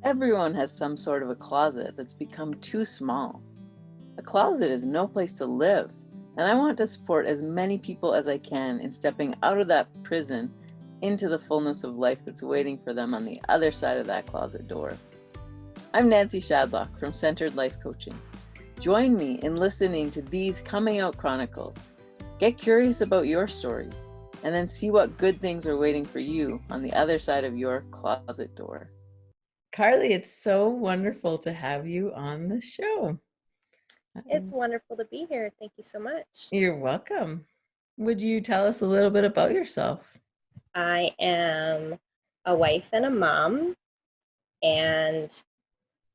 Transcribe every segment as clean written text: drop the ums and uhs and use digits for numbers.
Everyone has some sort of a closet that's become too small. A closet is no place to live, and I want to support as many people as I can in stepping out of that prison into the fullness of life that's waiting for them on the other side of that closet door. I'm Nancy Shadlock from Centered Life Coaching. Join me in listening to these Coming Out Chronicles. Get curious about your story, and then see what good things are waiting for you on the other side of your closet door. Carly, it's so wonderful to have you on the show. It's wonderful to be here. Thank you so much. You're welcome. Would you tell us a little bit about yourself? I am a wife and a mom, and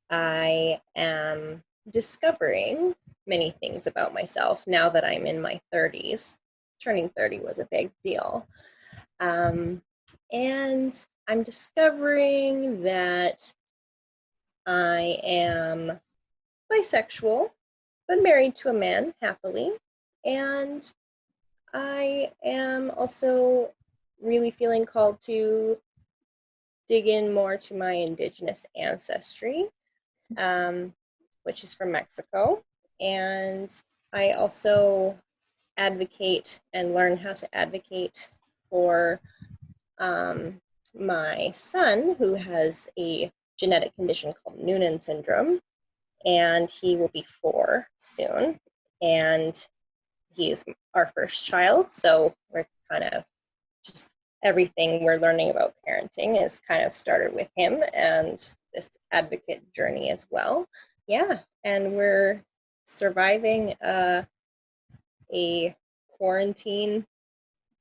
I am discovering many things about myself now that I'm in my 30s. Turning 30 was a big deal. And I'm discovering that I am bisexual, but married to a man happily. And I am also really feeling called to dig in more to my indigenous ancestry, um, which is from Mexico. And I also advocate and learn how to advocate for my son, who has a genetic condition called Noonan syndrome, and he will be 4 soon. And he's our first child, so we're kind of just everything we're learning about parenting is kind of started with him and this advocate journey as well. Yeah, and we're surviving a quarantine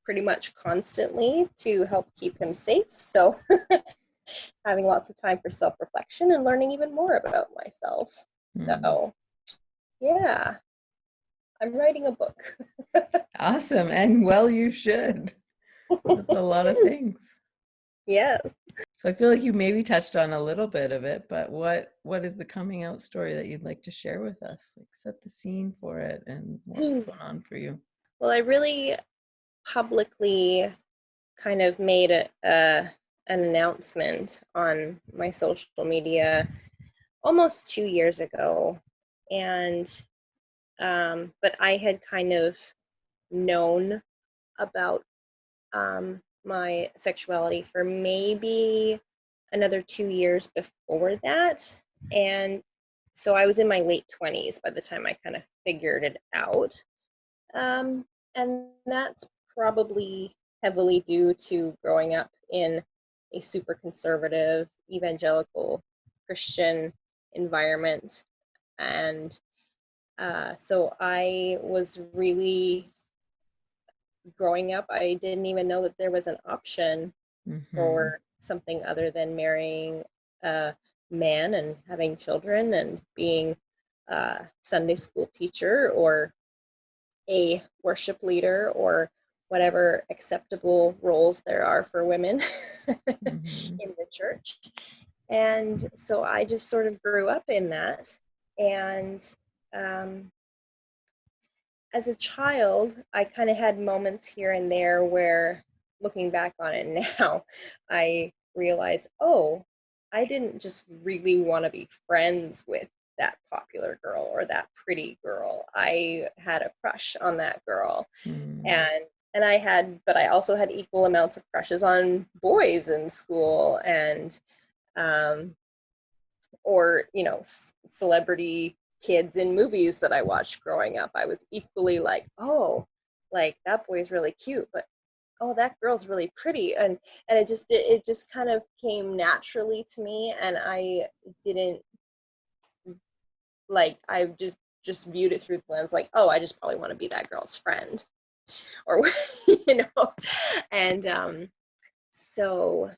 pretty much constantly to help keep him safe. So having lots of time for self-reflection and learning even more about myself. So yeah, I'm writing a book. Awesome. And well, you should. That's a lot of things. Yes. So I feel like you maybe touched on a little bit of it, but what is the coming out story that you'd like to share with us? Like set the scene for it and what's going on for you. Well, I really publicly kind of made an announcement on my social media almost 2 years ago, and but I had kind of known about my sexuality for maybe another 2 years before that, and so I was in my late 20s by the time I kind of figured it out, and that's probably heavily due to growing up in a super conservative evangelical Christian environment. And so I was really growing up, I didn't even know that there was an option for something other than marrying a man and having children and being a Sunday school teacher or a worship leader or whatever acceptable roles there are for women in the church. And so I just sort of grew up in that. And as a child, I kind of had moments here and there where, looking back on it now, I realized, oh, I didn't just really want to be friends with that popular girl or that pretty girl. I had a crush on that girl. And I had, but I also had equal amounts of crushes on boys in school and or celebrity kids in movies that I watched growing up. I was equally like, oh, like that boy's really cute, but oh, that girl's really pretty, and it just kind of came naturally to me, and I didn't like I just viewed it through the lens like, oh, I just probably want to be that girl's friend, or and so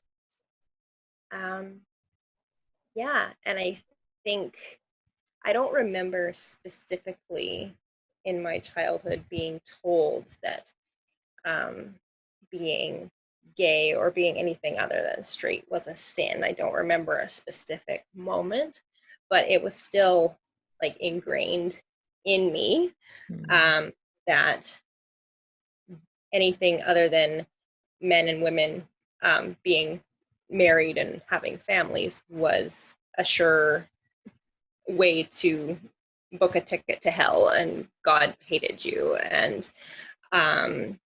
yeah, and I think I don't remember specifically in my childhood being told that being gay or being anything other than straight was a sin. I don't remember a specific moment, but it was still like ingrained in me that anything other than men and women being married and having families was a sure way to book a ticket to hell, and God hated you. Um,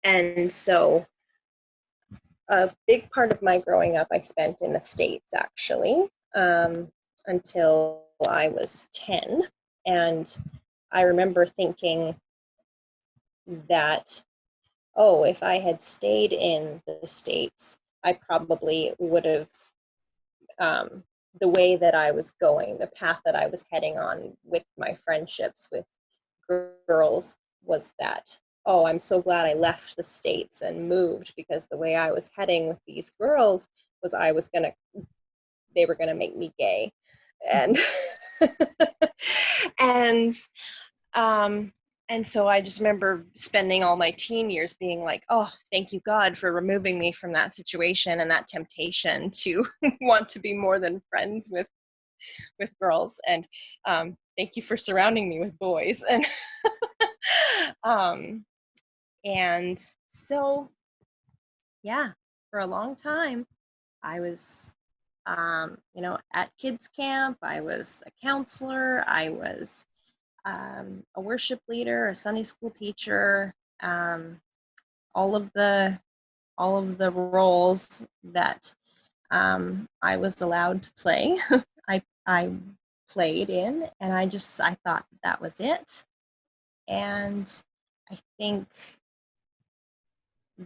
and so a big part of my growing up I spent in the States, actually, until I was 10. And I remember thinking that, oh, if I had stayed in the States, I probably would have, the way that I was going, the path that I was heading on with my friendships with girls, was that, oh, I'm so glad I left the States and moved, because the way I was heading with these girls was they were gonna make me gay. And and um and so I just remember spending all my teen years being like, oh, thank you, God, for removing me from that situation and that temptation to want to be more than friends with girls. And thank you for surrounding me with boys. um, and so, yeah, for a long time, I was, at kids camp. I was a counselor. I was a worship leader, a Sunday school teacher. All of the roles that I was allowed to play. I played in, and I thought that was it. And I think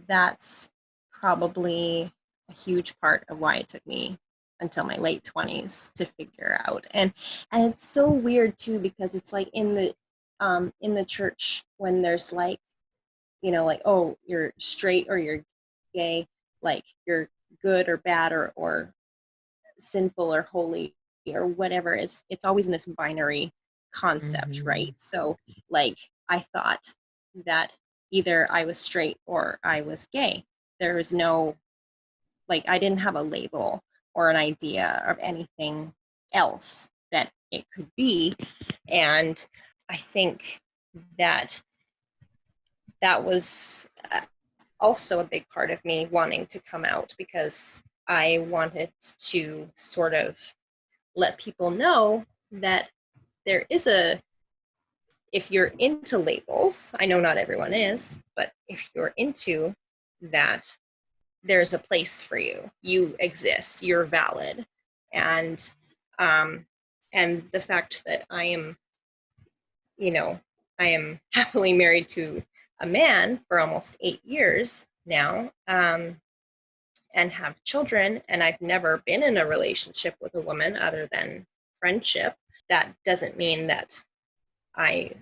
that's probably a huge part of why it took me until my late 20s to figure out. And it's so weird too, because it's like in the church, when there's like, like, oh, you're straight or you're gay, like you're good or bad, or sinful or holy or whatever. It's always in this binary concept, right? So like, I thought that either I was straight or I was gay. There was no, like, I didn't have a label or an idea of anything else that it could be. And I think that was also a big part of me wanting to come out, because I wanted to sort of let people know that there is if you're into labels, I know not everyone is, but if you're into that, there's a place for you. You exist, you're valid. And the fact that I am happily married to a man for almost 8 years now, and have children, and I've never been in a relationship with a woman other than friendship. That doesn't mean that my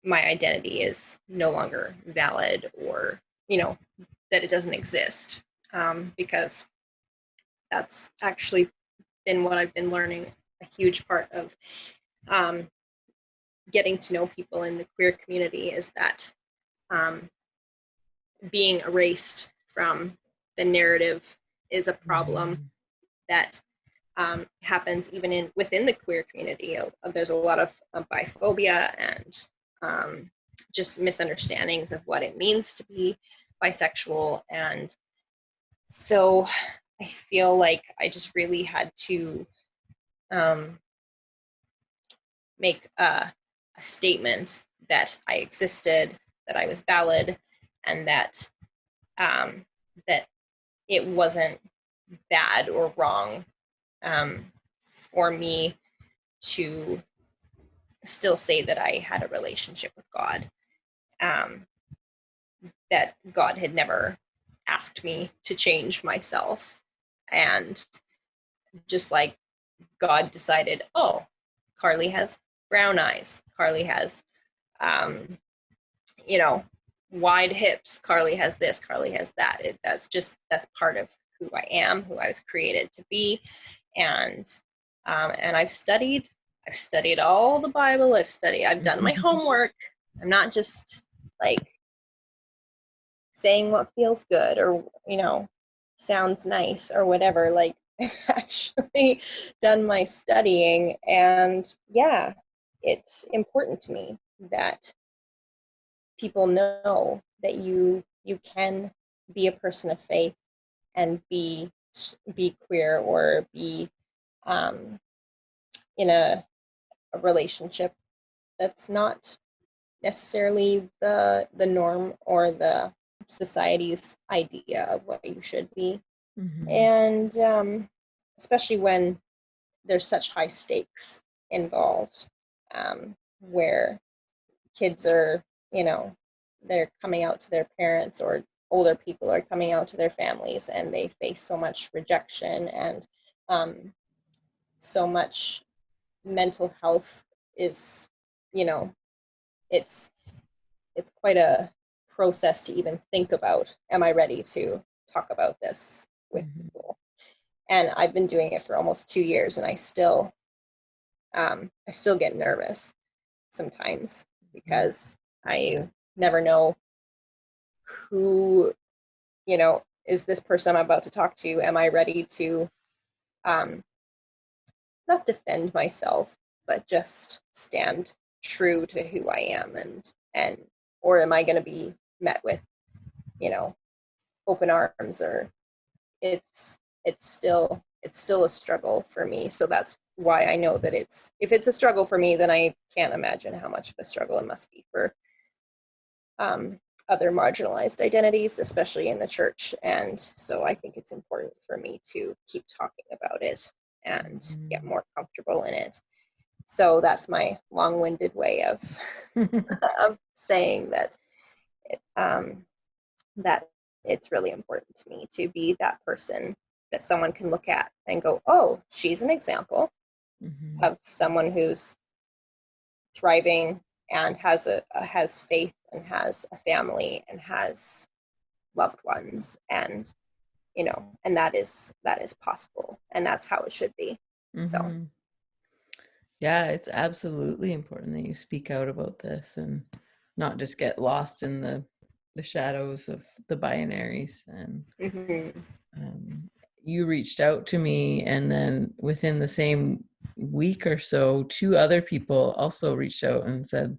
identity is no longer valid, or that it doesn't exist, because that's actually been what I've been learning. A huge part of getting to know people in the queer community is that being erased from the narrative is a problem that happens even within the queer community. There's a lot of biphobia and just misunderstandings of what it means to be bisexual. And so I feel like I just really had to make a statement that I existed, that I was valid, and that that it wasn't bad or wrong for me to still say that I had a relationship with God, that God had never asked me to change myself. And just like God decided, oh, Carly has brown eyes, Carly has, wide hips, Carly has this, Carly has that. That's part of who I am, who I was created to be. And I've studied all the Bible. I've done my homework. I'm not just like saying what feels good or, sounds nice or whatever. Like, I've actually done my studying, and yeah, it's important to me that people know that you can be a person of faith and be queer or be in a relationship that's not necessarily the norm or the society's idea of what you should be. And especially when there's such high stakes involved, where kids are, they're coming out to their parents, or older people are coming out to their families, and they face so much rejection and so much mental health is, it's quite a process to even think about, am I ready to talk about this with people? And I've been doing it for almost 2 years, and I still get nervous sometimes, because I never know who, is this person I'm about to talk to? Am I ready to not defend myself, but just stand true to who I am, and or am I going to be met with, open arms? Or it's still a struggle for me. So that's why I know that if it's a struggle for me, then I can't imagine how much of a struggle it must be for other marginalized identities, especially in the church. And so I think it's important for me to keep talking about it and get more comfortable in it. So that's my long-winded way of of saying that that it's really important to me to be that person that someone can look at and go, oh, she's an example of someone who's thriving and has faith and has a family and has loved ones, and and that is possible, and that's how it should be. So yeah, it's absolutely important that you speak out about this and not just get lost in the shadows of the binaries. And you reached out to me, and then within the same week or so, 2 other people also reached out and said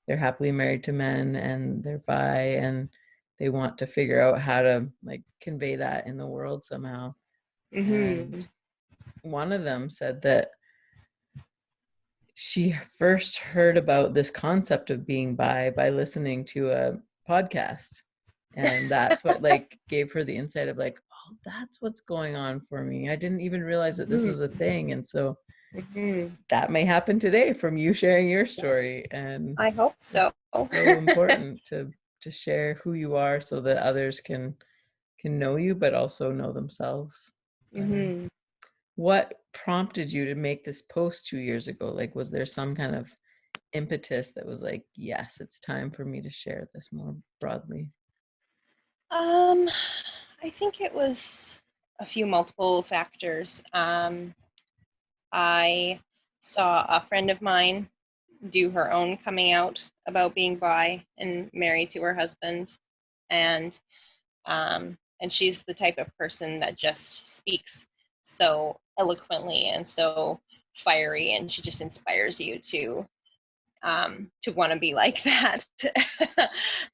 they're happily married to men and they're bi, and they want to figure out how to like convey that in the world somehow. And one of them said that she first heard about this concept of being bi by listening to a podcast, and that's what like gave her the insight of like, oh, that's what's going on for me. I didn't even realize that this was a thing. And so that may happen today from you sharing your story. And I hope so. So important to share who you are so that others can know you, but also know themselves. What prompted you to make this post 2 years ago? Like, was there some kind of impetus that was like, yes, it's time for me to share this more broadly? I think it was a few multiple factors. I saw a friend of mine do her own coming out about being bi and married to her husband, and she's the type of person that just speaks so eloquently and so fiery, and she just inspires you to want to be like that.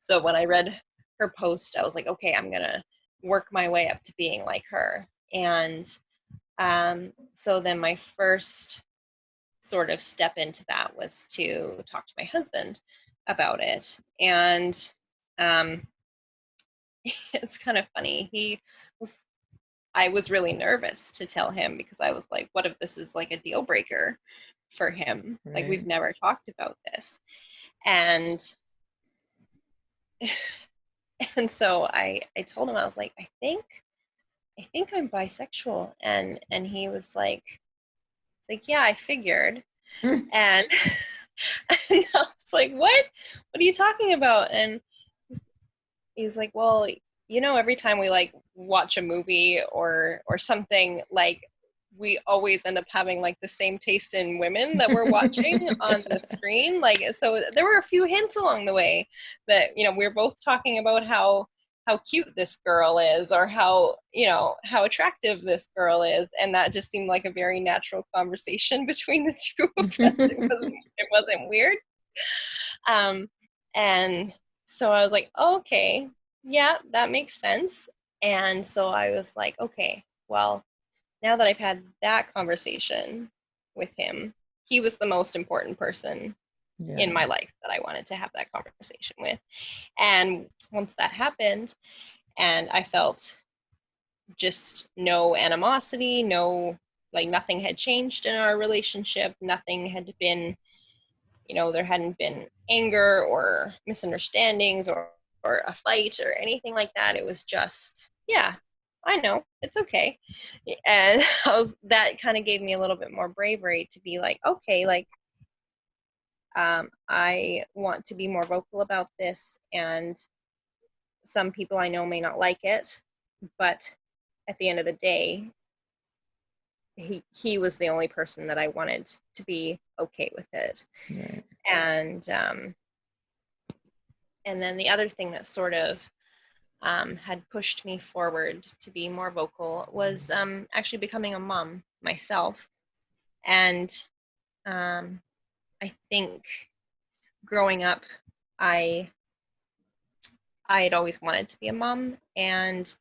So when I read her post, I was like, okay, I'm gonna work my way up to being like her. And so then my first sort of step into that was to talk to my husband about it. And it's kind of funny. I was really nervous to tell him, because I was like, what if this is like a deal breaker for him? Right. Like, we've never talked about this. And so I told him, I was like, I think I'm bisexual. And he was like, yeah, I figured. and and I was like, what are you talking about? And he's like, well, every time we like watch a movie or something, like we always end up having like the same taste in women that we're watching on the screen. Like, so there were a few hints along the way that, we're both talking about how cute this girl is, or how how attractive this girl is, and that just seemed like a very natural conversation between the two of us. It wasn't weird. And so I was like, oh, okay, yeah, that makes sense. And so I was like, okay, well, now that I've had that conversation with him, he was the most important person in my life that I wanted to have that conversation with. And once that happened, and I felt just no animosity, no, like nothing had changed in our relationship, nothing had been, there hadn't been anger or misunderstandings or a fight or anything like that. It was just, yeah, I know, it's okay. And that kind of gave me a little bit more bravery to be like, okay, like, I want to be more vocal about this, and some people I know may not like it, but at the end of the day, he was the only person that I wanted to be okay with it. Right. And then the other thing that sort of had pushed me forward to be more vocal was actually becoming a mom myself. And I think growing up, I had always wanted to be a mom, and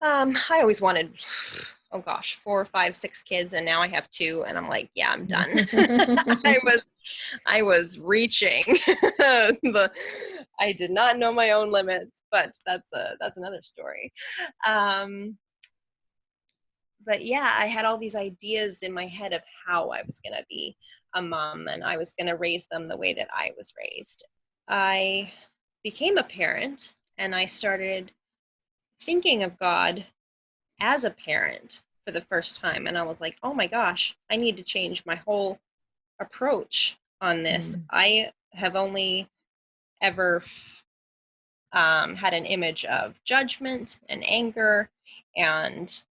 I always wanted, oh gosh, 4, 5, 6 kids, and now I have 2, and I'm like, yeah, I'm done. I was reaching. I did not know my own limits, but that's another story. But yeah, I had all these ideas in my head of how I was going to be a mom, and I was going to raise them the way that I was raised. I became a parent, and I started thinking of God as a parent for the first time, and I was like, oh my gosh, I need to change my whole approach on this. I have only ever had an image of judgment and anger and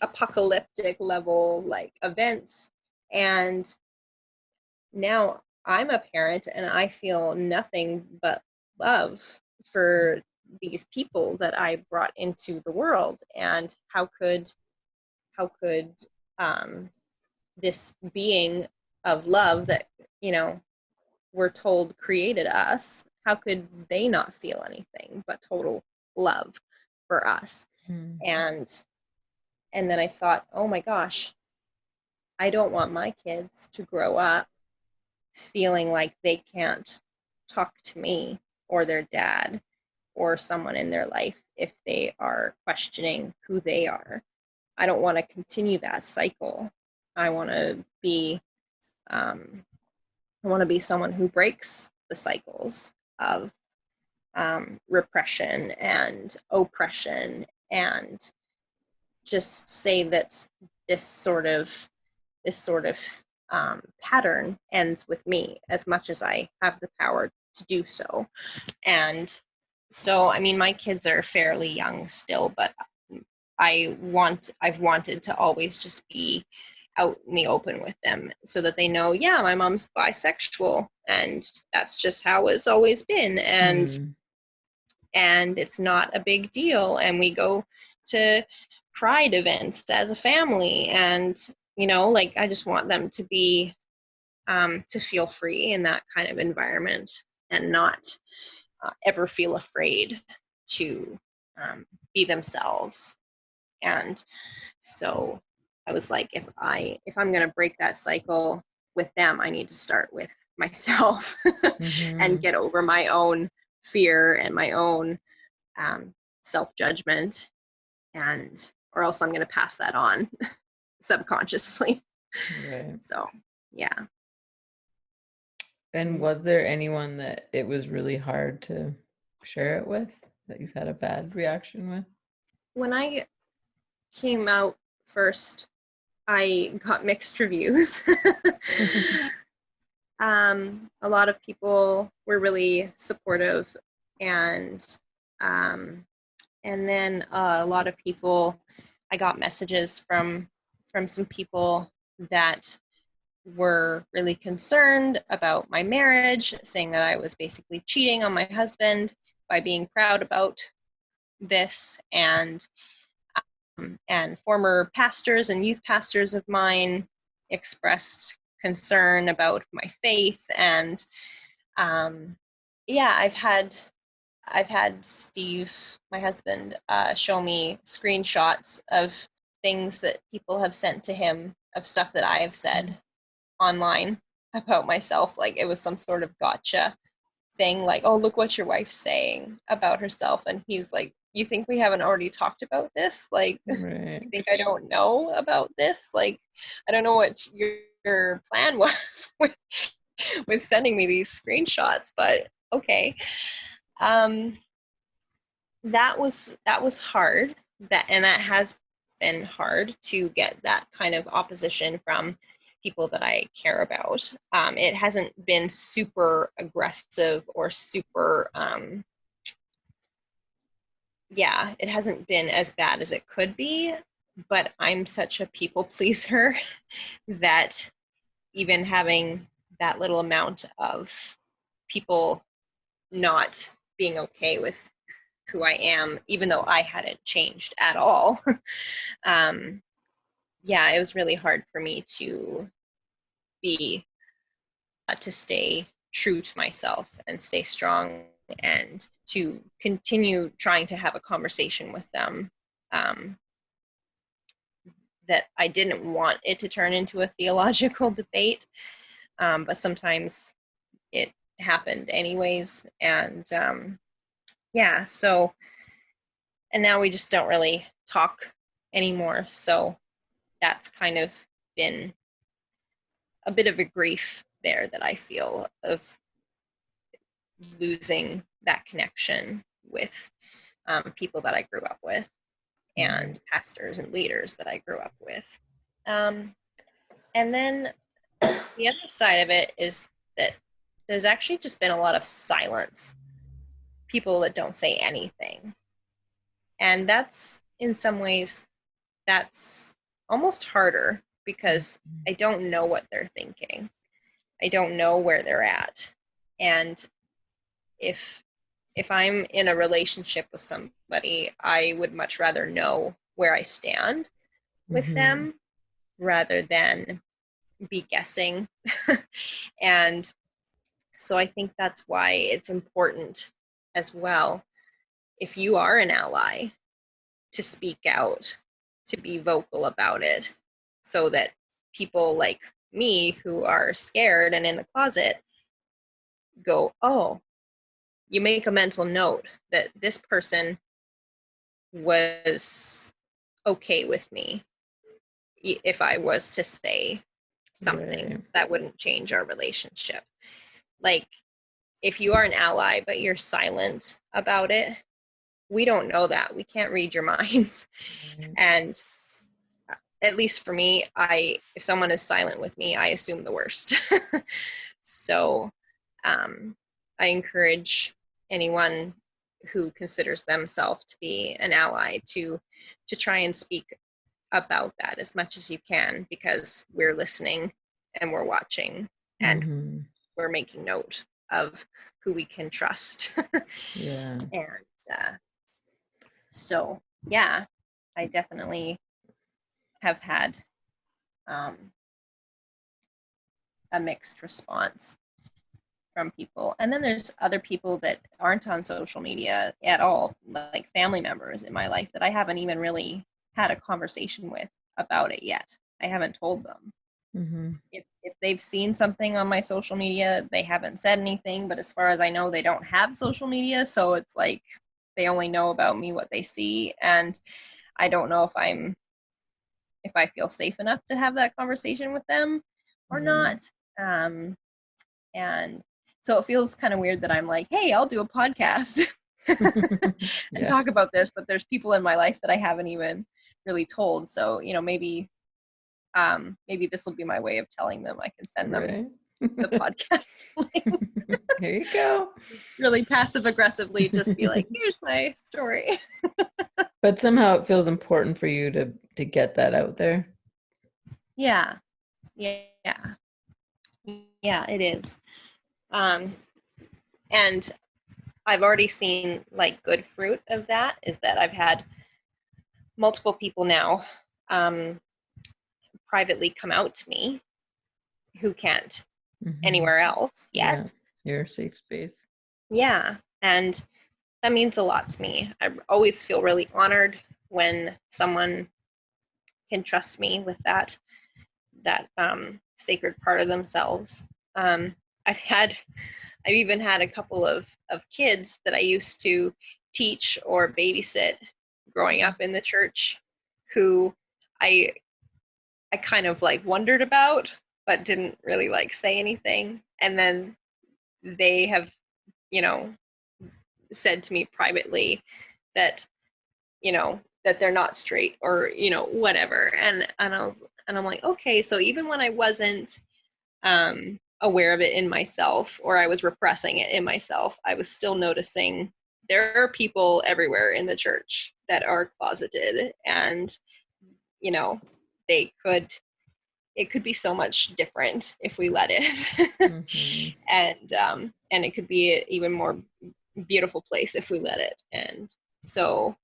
apocalyptic level like events, and now I'm a parent and I feel nothing but love for these people that I brought into the world. And how could this being of love that we're told created us, how could they not feel anything but total love for us? And then I thought, oh my gosh, I don't want my kids to grow up feeling like they can't talk to me or their dad or someone in their life if they are questioning who they are. I don't want to continue that cycle. I want to be someone who breaks the cycles of repression and oppression, and just say that this sort of pattern ends with me as much as I have the power to do so. And so, I mean, my kids are fairly young still, but I've wanted to always just be out in the open with them so that they know, yeah, my mom's bisexual, and that's just how it's always been, and it's not a big deal, and we go to pride events as a family, and like, I just want them to be to feel free in that kind of environment and not ever feel afraid to be themselves. And so I was like, if I'm going to break that cycle with them, I need to start with myself and get over my own fear and my own self-judgment, or else I'm going to pass that on subconsciously. Right. So, yeah. And was there anyone that it was really hard to share it with, that you've had a bad reaction with? When I came out first, I got mixed reviews. A lot of people were really supportive, and then a lot of people, I got messages from some people that were really concerned about my marriage, saying that I was basically cheating on my husband by being proud about this, and former pastors and youth pastors of mine expressed concern about my faith. And yeah, I've had I've had Steve, my husband, show me screenshots of things that people have sent to him of stuff that I have said online about myself. Like it was some sort of gotcha thing, like, oh, look what your wife's saying about herself. And he's like, you think we haven't already talked about this? Like, Right. you think I don't know about this? Like, I don't know what your plan was with sending me these screenshots, but okay. That was hard. That has been hard to get that kind of opposition from people that I care about. It hasn't been super aggressive or super yeah, it hasn't been as bad as it could be, but I'm such a people pleaser that even having that little amount of people not being okay with who I am, even though I hadn't changed at all, yeah, it was really hard for me be to stay true to myself and stay strong and to continue trying to have a conversation with them, that I didn't want it to turn into a theological debate, but sometimes it happened anyways. And yeah, so, and now we just don't really talk anymore. So that's kind of been a bit of a grief there that I feel of losing that connection with people that I grew up with and pastors and leaders that I grew up with. And then the other side of it is that there's actually just been a lot of silence, people that don't say anything. And that's, in some ways, that's almost harder because I don't know what they're thinking. I don't know where they're at. And if I'm in a relationship with somebody, I would much rather know where I stand with them rather than be guessing. And so I think that's why it's important as well, if you are an ally, to speak out, to be vocal about it, so that people like me who are scared and in the closet go, oh, you make a mental note that this person was okay with me if I was to say something Right. that wouldn't change our relationship. Like, if you are an ally but you're silent about it, we don't know that. We can't read your minds. Right. And at least for me, if someone is silent with me, I assume the worst. So I encourage anyone who considers themselves to be an ally to try and speak about that as much as you can, because we're listening and we're watching and we're making note of who we can trust. Yeah. And so, yeah, I definitely have had a mixed response from people. And then there's other people that aren't on social media at all, like family members in my life that I haven't even really had a conversation with about it yet. I haven't told them. If they've seen something on my social media, they haven't said anything, but as far as I know, they don't have social media, so it's like they only know about me what they see. And I don't know if I feel safe enough to have that conversation with them or not. And so it feels kind of weird that I'm like, hey, I'll do a podcast and talk about this, but there's people in my life that I haven't even really told. So, maybe this will be my way of telling them. I can send them the podcast link. Here you go. Really passive aggressively, just be like, here's my story. But somehow it feels important for you to get that out there. Yeah, it is. And I've already seen like good fruit of that, is that I've had multiple people now privately come out to me who can't anywhere else yet. Yeah, your safe space. Yeah. And that means a lot to me. I always feel really honored when someone can trust me with that sacred part of themselves. Um, I've even had a couple of kids that I used to teach or babysit growing up in the church who I I kind of like wondered about but didn't really like say anything. And then they have, you know, said to me privately that, that they're not straight or, whatever. And I'm like, okay, so even when I wasn't aware of it in myself, or I was repressing it in myself, I was still noticing there are people everywhere in the church that are closeted, and you know they could it could be so much different if we let it. Mm-hmm. And it could be an even more beautiful place if we let it. And so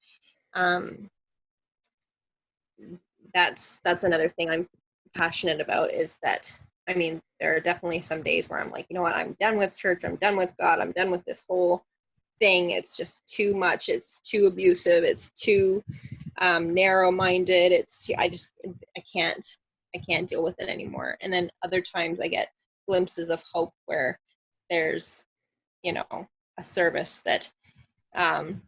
um, that's another thing I'm passionate about, is that, I mean, there are definitely some days where I'm like, you know what, I'm done with church, I'm done with God, I'm done with this whole thing. It's just too much, it's too abusive, it's too narrow-minded, I can't deal with it anymore. And then other times I get glimpses of hope where there's, a service that um,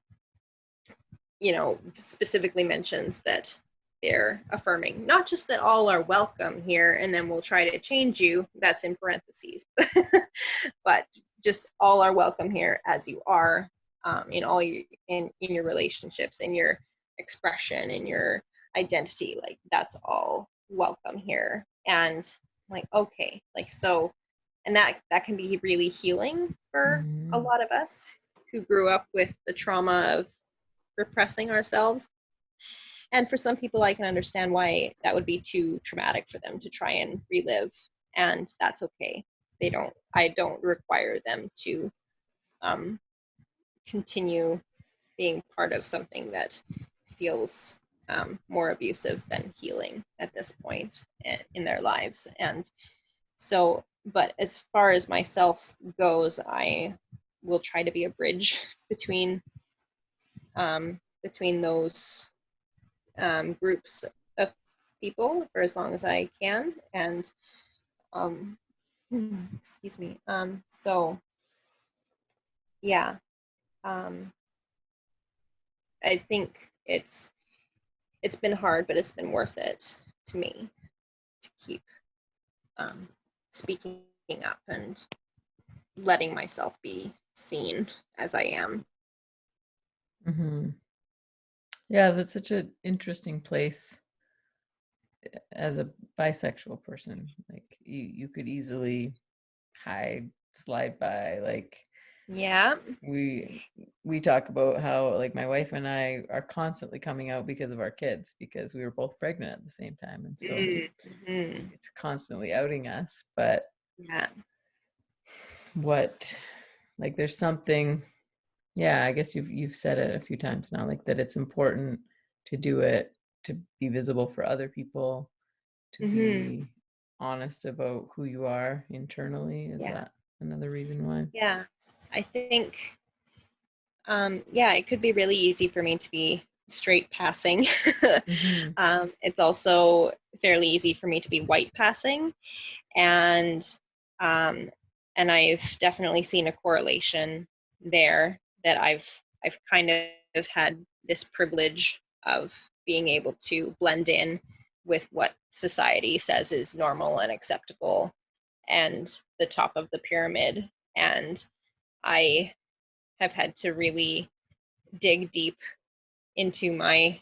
specifically mentions that they're affirming not just that all are welcome here and then we'll try to change you, that's in parentheses, but just all are welcome here as you are, in all your in your relationships, in your expression, in your identity, like that's all welcome here. And I'm like, okay, like, so, and that can be really healing for a Mm-hmm. lot of us who grew up with the trauma of repressing ourselves. And for some people, I can understand why that would be too traumatic for them to try and relive, and that's okay. I don't require them to um, continue being part of something that feels more abusive than healing at this point in their lives. And so, but as far as myself goes, I will try to be a bridge between those groups of people for as long as I can. And um, excuse me. So yeah, um, I think it's been hard, but it's been worth it to me to keep um, speaking up and letting myself be seen as I am. Mm-hmm. Yeah, that's such an interesting place as a bisexual person. Like you could easily hide, slide by. Like Yeah. we talk about how like my wife and I are constantly coming out because of our kids, because we were both pregnant at the same time, and so Mm-hmm. it's constantly outing us. But Yeah. what, like, there's something, yeah, I guess you've said it a few times now, like that it's important to do it, to be visible for other people, to Mm-hmm. be honest about who you are internally. Is Yeah. that another reason why? Yeah. I think yeah, it could be really easy for me to be straight passing. Mm-hmm. It's also fairly easy for me to be white passing, and um, and I've definitely seen a correlation there, that I've kind of had this privilege of being able to blend in with what society says is normal and acceptable and the top of the pyramid. And I have had to really dig deep into my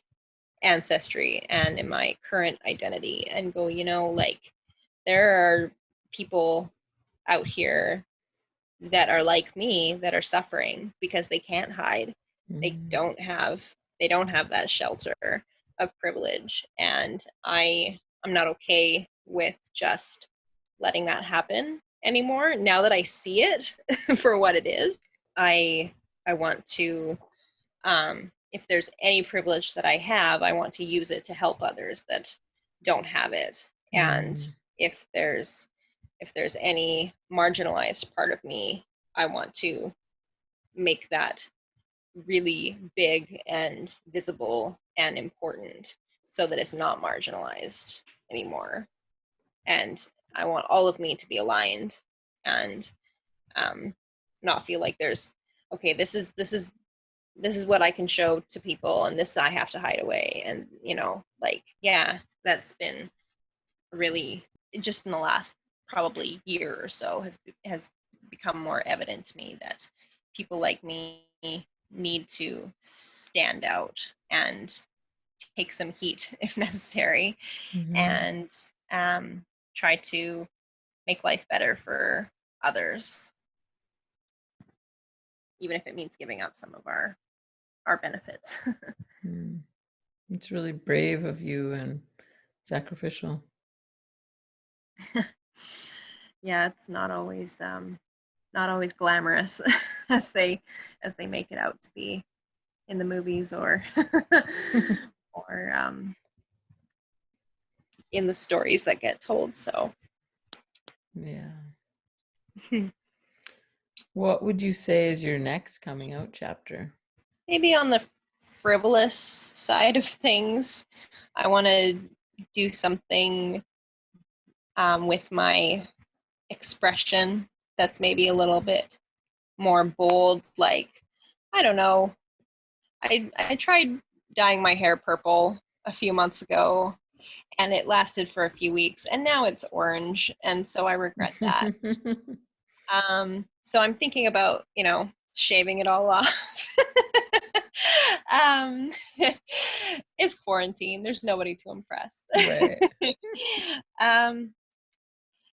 ancestry and in my current identity and go, like, there are people out here that are like me that are suffering because they can't hide. They Mm-hmm. don't have that shelter of privilege. And I'm not okay with just letting that happen anymore. Now that I see it for what it is, I want to, if there's any privilege that I have, I want to use it to help others that don't have it. And Mm-hmm. if there's any marginalized part of me, I want to make that really big and visible and important so that it's not marginalized anymore. And I want all of me to be aligned and not feel like there's, okay, this is what I can show to people and this I have to hide away. And, like, yeah, that's been really, just in the last probably year or so, has become more evident to me that people like me need to stand out and take some heat if necessary, and try to make life better for others, even if it means giving up some of our benefits. It's really brave of you and sacrificial. Yeah, it's not always glamorous as they make it out to be in the movies or or in the stories that get told. So yeah. What would you say is your next coming out chapter? maybe on the frivolous side of things, I want to do something with my expression that's maybe a little bit more bold. Like, I don't know, I tried dyeing my hair purple a few months ago, and it lasted for a few weeks, and now it's orange, and so I regret that. So I'm thinking about, shaving it all off. It's quarantine. There's nobody to impress. Right.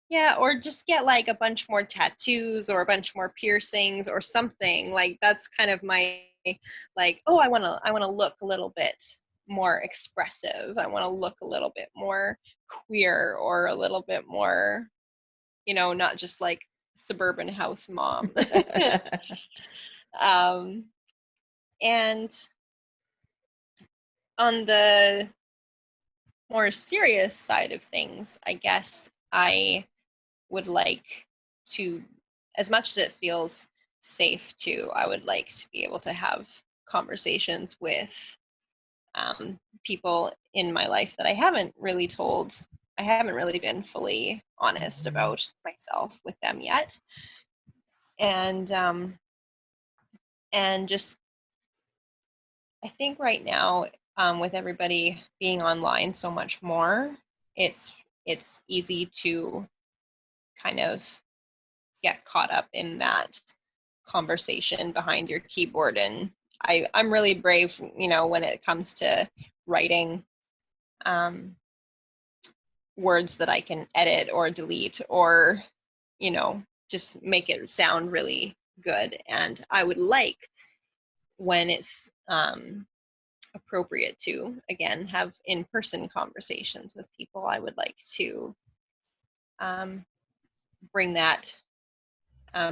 Yeah, or just get like a bunch more tattoos or a bunch more piercings or something. Like, that's kind of my, like, oh, I want to look a little bit more expressive. I want to look a little bit more queer, or a little bit more, not just like suburban house mom. And on the more serious side of things, I guess I would like to, as much as it feels safe to, I would like to be able to have conversations with people in my life that I haven't really been fully honest about myself with them yet. And just, I think right now, with everybody being online so much more, it's easy to kind of get caught up in that conversation behind your keyboard. And I'm really brave, when it comes to writing words that I can edit or delete, or, just make it sound really good. And I would like, when it's appropriate to, again, have in-person conversations with people, I would like to bring that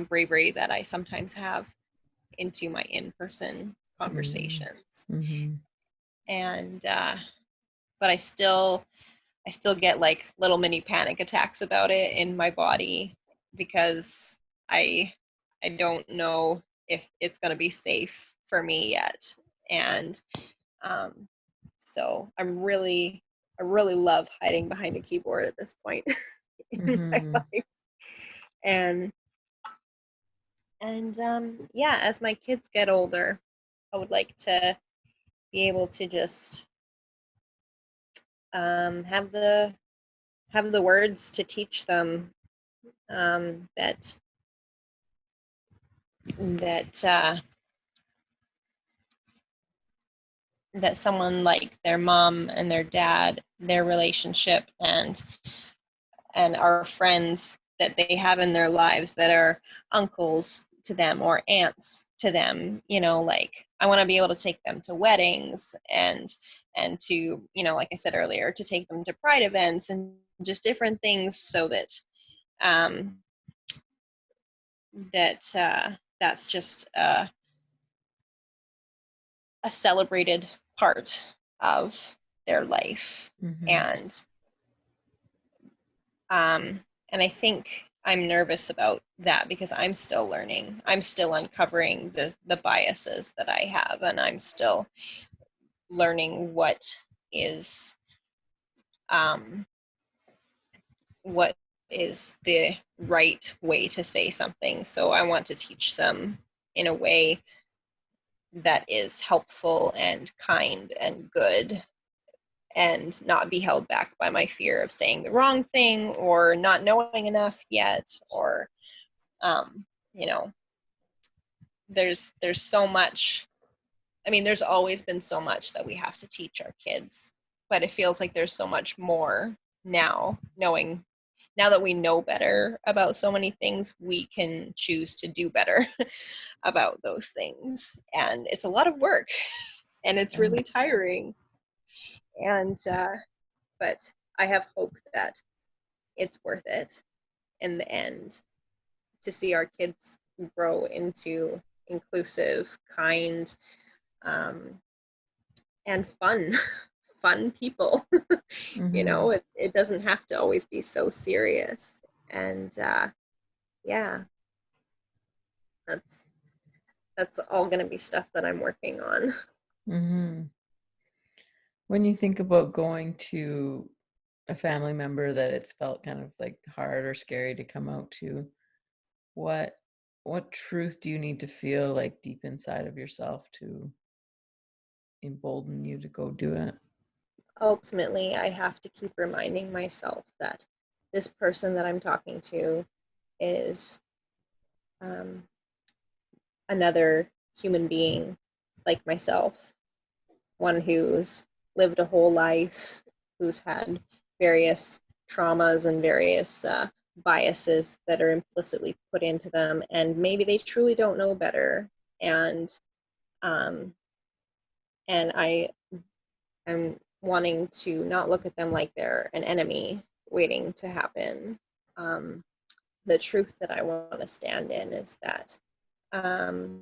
bravery that I sometimes have into my in-person conversations. And but I still get like little mini panic attacks about it in my body, because I don't know if it's going to be safe for me yet. And so I really love hiding behind a keyboard at this point in my life. And yeah, as my kids get older, I would like to be able to just have the words to teach them that that someone like their mom and their dad, their relationship, and our friends that they have in their lives that are uncles to them or aunts to them, like, I want to be able to take them to weddings, and to, like I said earlier, to take them to pride events and just different things, so that that's just a celebrated part of their life. And I think I'm nervous about that because I'm still learning. I'm still uncovering the biases that I have, and I'm still learning is um, what is the right way to say something. So I want to teach them in a way that is helpful and kind and good, and not be held back by my fear of saying the wrong thing or not knowing enough yet, or you know, there's so much. I mean, there's always been so much that we have to teach our kids, but it feels like there's so much more now. Now that we know better about so many things, we can choose to do better about those things. And it's a lot of work, and it's really tiring. And but I have hope that it's worth it in the end, to see our kids grow into inclusive, kind, um, and fun people. You Mm-hmm. know, it doesn't have to always be so serious. And yeah, that's that's all going to be stuff that I'm working on. Mm-hmm. When you think about going to a family member that it's felt kind of like hard or scary to come out to, what what truth do you need to feel like deep inside of yourself to embolden you to go do it? Ultimately, I have to keep reminding myself that this person that I'm talking to is um, another human being like myself, one who's lived a whole life, who's had various traumas and various biases that are implicitly put into them, and maybe they truly don't know better. And um, and I am wanting to not look at them like they're an enemy waiting to happen. Um, the truth that I want to stand in um,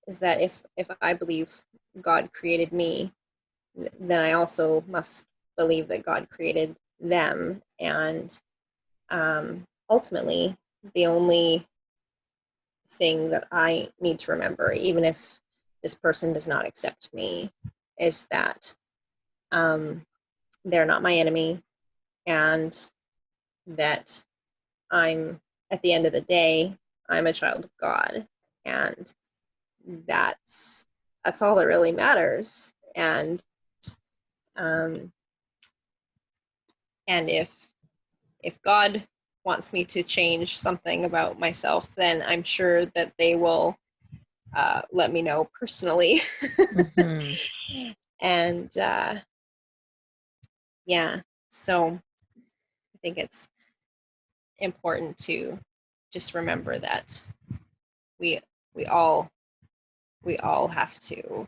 is that if I believe God created me, then I also must believe that God created them. And ultimately, the only thing that I need to remember, even if this person does not accept me, is that um, they're not my enemy, and that I'm, at the end of the day, I'm a child of God, and that's that's all that really matters. Um, and if God wants me to change something about myself, then I'm sure that they will let me know personally. Mm-hmm. And yeah, so I think it's important to just remember that we we all we all have to.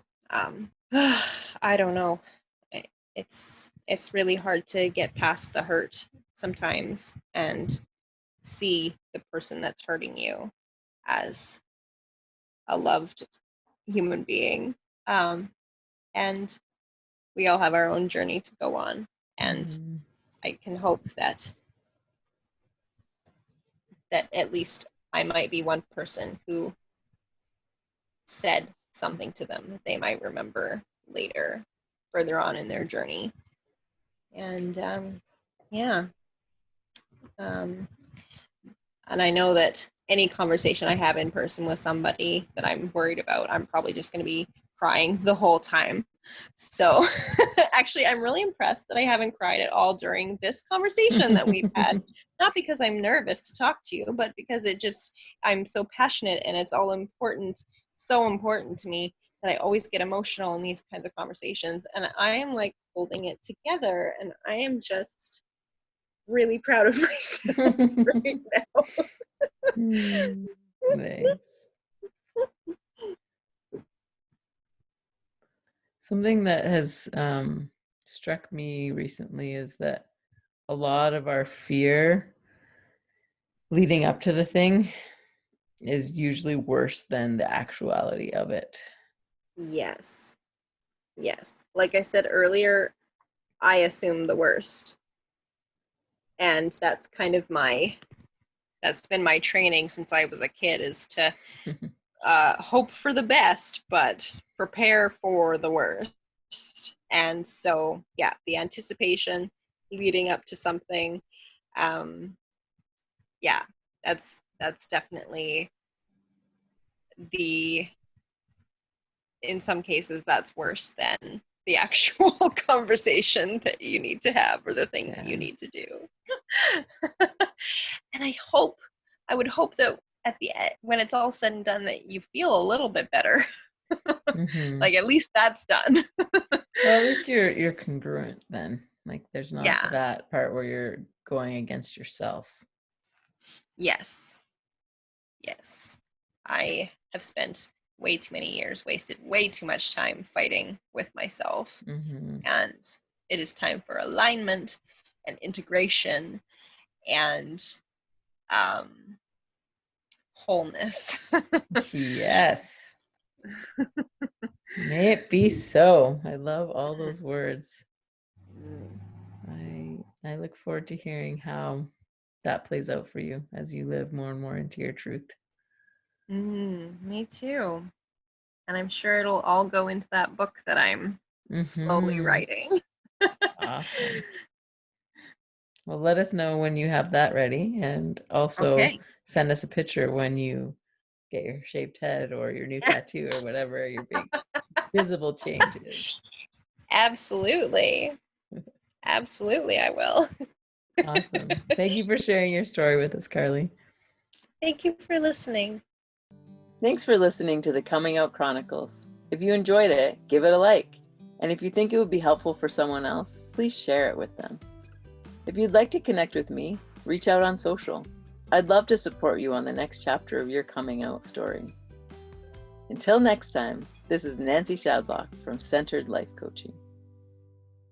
I don't know. It's really hard to get past the hurt sometimes and see the person that's hurting you as a loved human being. And we all have our own journey to go on. And Mm-hmm. I can hope that at least I might be one person who said something to them that they might remember later, further on in their journey. And yeah, um, and I know that any conversation I have in person with somebody that I'm worried about, I'm probably just going to be crying the whole time. So actually, I'm really impressed that I haven't cried at all during this conversation that we've had. Not because I'm nervous to talk to you, but because I'm so passionate and it's all important, so important to me that I always get emotional in these kinds of conversations. And I am like holding it together, and I am just really proud of myself right now. Nice. Something that has struck me recently is that a lot of our fear leading up to the thing is usually worse than the actuality of it. Yes. Yes. Like I said earlier, I assume the worst. And that's kind of that's been my training since I was a kid, is to hope for the best, but prepare for the worst. And so, yeah, the anticipation leading up to something, yeah, that's definitely in some cases, that's worse than the actual conversation that you need to have, or the things that you need to do. And I would hope that at the end, when it's all said and done, that you feel a little bit better. Like, at least that's done. Well, at least you're congruent then. Like, there's not that part where you're going against yourself. Yes. I have spent way too many years, wasted way too much time fighting with myself. And it is time for alignment and integration and wholeness. Yes. May it be so. I love all those words. I look forward to hearing how that plays out for you as you live more and more into your truth. Me too. And I'm sure it'll all go into that book that I'm slowly writing. Awesome. Well, let us know when you have that ready, and also send us a picture when you get your shaved head or your new tattoo or whatever your big visible change is. Absolutely. Absolutely, I will. Awesome. Thank you for sharing your story with us, Carly. Thank you for listening. Thanks for listening to the Coming Out Chronicles. If you enjoyed it, give it a like. And if you think it would be helpful for someone else, please share it with them. If you'd like to connect with me, reach out on social. I'd love to support you on the next chapter of your coming out story. Until next time, this is Nancy Shadlock from Centered Life Coaching.